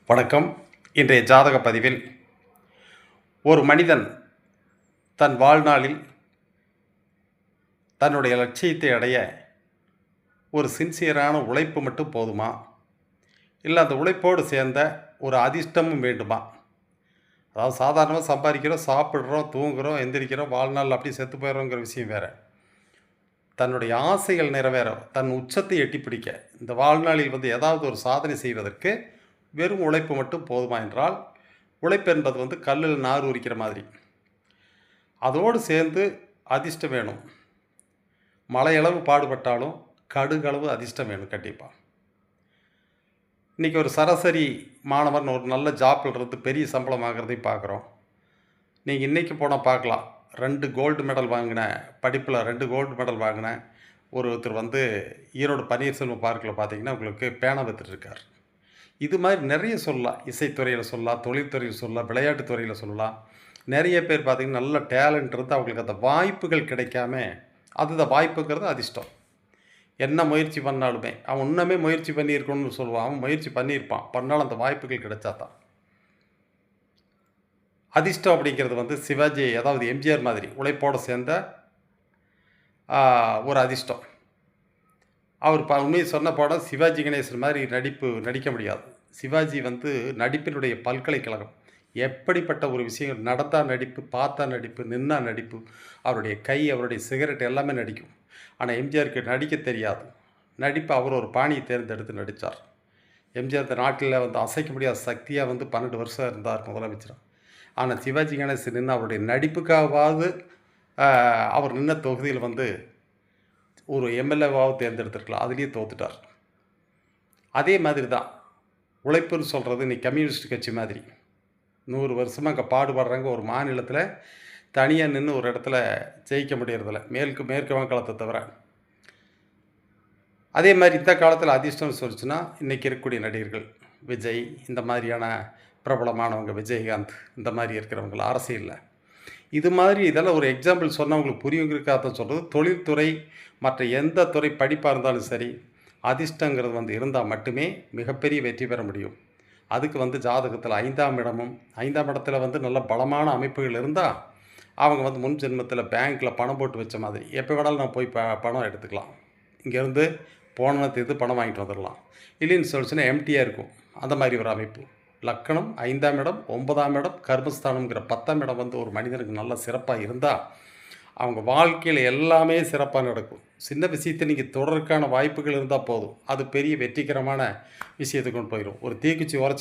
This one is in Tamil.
வணக்கம். இன்றைய ஜாதக பதிவில் ஒரு மனிதன் தன் வாழ்நாளில் தன்னுடைய லட்சியத்தை அடைய ஒரு சின்சியரான உழைப்பு மட்டும் போதுமா, இல்லை அந்த உழைப்போடு சேர்ந்த ஒரு அதிர்ஷ்டமும் வேண்டுமா? அதாவது சாதாரணமாக சம்பாதிக்கிறோம், சாப்பிட்றோம், தூங்குகிறோம், எந்திரிக்கிறோம், வாழ்நாள் அப்படி செத்து போயிடுறோங்கிற விஷயம் வேறு. தன்னுடைய ஆசைகள் நிறைவேற, தன் உச்சத்தை எட்டி பிடிக்க, இந்த வாழ்நாளில் ஏதாவது ஒரு சாதனை செய்வதற்கு வெறும் உழைப்பு மட்டும் போதுமா என்றால், உழைப்பு என்பது கல்லில் நார் உரிக்கிற மாதிரி. அதோடு சேர்ந்து அதிர்ஷ்டம் வேணும். மலையளவு பாடுபட்டாலும் கடுகளவு அதிர்ஷ்டம் வேணும் கண்டிப்பாக. இன்றைக்கி ஒரு சராசரி மாணவன் ஒரு நல்ல ஜாப்பில் இருந்து பெரிய சம்பளம் வாங்குறதையும் பார்க்குறோம். நீங்கள் இன்றைக்கி போனால் பார்க்கலாம். 2 கோல்டு மெடல் வாங்கின படிப்பில் 2 கோல்டு மெடல் வாங்கின ஒருத்தர் ஈரோடு பன்னீர்செல்வம் பார்க்கில் பார்த்தீங்கன்னா உங்களுக்கு பேனா விற்றுருக்கார். இது மாதிரி நிறைய சொல்லலாம். இசைத்துறையில் சொல்லலாம், தொழில்துறையில் சொல்லலாம், விளையாட்டுத் துறையில் சொல்லலாம். நிறைய பேர் பார்த்திங்கன்னா நல்ல டேலண்ட் இருந்து அவங்களுக்கு அந்த வாய்ப்புகள் கிடைக்காம, அதுதான் வாய்ப்புங்கிறது அதிர்ஷ்டம். என்ன முயற்சி பண்ணாலுமே அவன் இன்னுமே முயற்சி பண்ணியிருக்கணும்னு சொல்லுவான். அவன் முயற்சி பண்ணியிருப்பான், பண்ணாலும் அந்த வாய்ப்புகள் கிடைச்சா தான். அதிர்ஷ்டம் அப்படிங்கிறது சிவாஜி, அதாவது எம்ஜிஆர் மாதிரி உழைப்போடு சேர்ந்த ஒரு அதிர்ஷ்டம். அவர் உண்மையை சொன்ன படம் சிவாஜி கணேசன் மாதிரி நடிக்க முடியாது. சிவாஜி நடிப்பினுடைய பல்கலைக்கழகம். எப்படிப்பட்ட ஒரு விஷயம் நடந்தால் நடிப்பு, பார்த்தா நடிப்பு, நின்னா நடிப்பு, அவருடைய கை, அவருடைய சிகரெட் எல்லாமே நடிக்கும். ஆனால் எம்ஜிஆருக்கு நடிக்க தெரியாது. நடிப்பு அவர் ஒரு பாணியை தேர்ந்தெடுத்து நடித்தார். எம்ஜிஆர் இந்த நாட்டில் அசைக்க முடியாத சக்தியாக 12 வருஷம் இருந்தார் முதலமைச்சர். ஆனால் சிவாஜி கணேசன் நின்று அவருடைய நடிப்புக்காகவாவது அவர் நின்ன தொகுதியில் ஒரு எம்எல்ஏவாக தேர்ந்தெடுத்திருக்கலாம். அதுலேயே தோத்துட்டார். அதே மாதிரி தான் உழைப்புன்னு சொல்கிறது இன்றைக்கி கம்யூனிஸ்ட் கட்சி மாதிரி 100 வருஷமாக அங்கே பாடுபடுறாங்க. ஒரு மாநிலத்தில் தனியாக நின்று ஒரு இடத்துல ஜெயிக்க முடியறதில்ல, மேற்கு வங்காளத்தை தவிர. அதே மாதிரி இந்த காலத்தில் அதிர்ஷ்டம்னு சொல்லிச்சுன்னா இன்றைக்கி இருக்கக்கூடிய நடிகர்கள் விஜய், இந்த மாதிரியான பிரபலமானவங்க, விஜயகாந்த், இந்த மாதிரி இருக்கிறவங்க அரசியலில் இது மாதிரி இதெல்லாம் ஒரு எக்ஸாம்பிள் சொன்னால் உங்களுக்கு புரியுங்கிறதுக்காக தான் சொல்கிறது. தொழில்துறை மற்ற எந்த துறை படிப்பாக இருந்தாலும் சரி, அதிர்ஷ்டங்கிறது இருந்தால் மட்டுமே மிகப்பெரிய வெற்றி பெற முடியும். அதுக்கு ஜாதகத்தில் 5ஆம் இடமும், 5ஆம் இடத்துல நல்ல பலமான அமைப்புகள் இருந்தால் அவங்க முன் ஜென்மத்தில் பேங்க்கில் பணம் போட்டு வச்ச மாதிரி எப்போ வேணாலும் நான் போய் பணம் எடுத்துக்கலாம். இங்கேருந்து போன இது பணம் வாங்கிட்டு வந்துடலாம். இல்லைன்னு சொல்லிச்சுன்னா எம்டியாக இருக்கும். அந்த மாதிரி ஒரு அமைப்பு. லக்கணம் 5ஆம் இடம், 9ஆம் இடம், கர்மஸ்தானம்ங்கிற 10ஆம் இடம் ஒரு மனிதனுக்கு நல்ல சிறப்பாக இருந்தால் அவங்க வாழ்க்கையில் எல்லாமே சிறப்பாக நடக்கும். சின்ன விஷயத்தை நீங்கள் தொடர்க்கான வாய்ப்புகள் இருந்தால் போதும், அது பெரிய வெற்றிகரமான விஷயத்தை கொண்டு போயிடும். ஒரு தீக்குச்சி உரைச்சி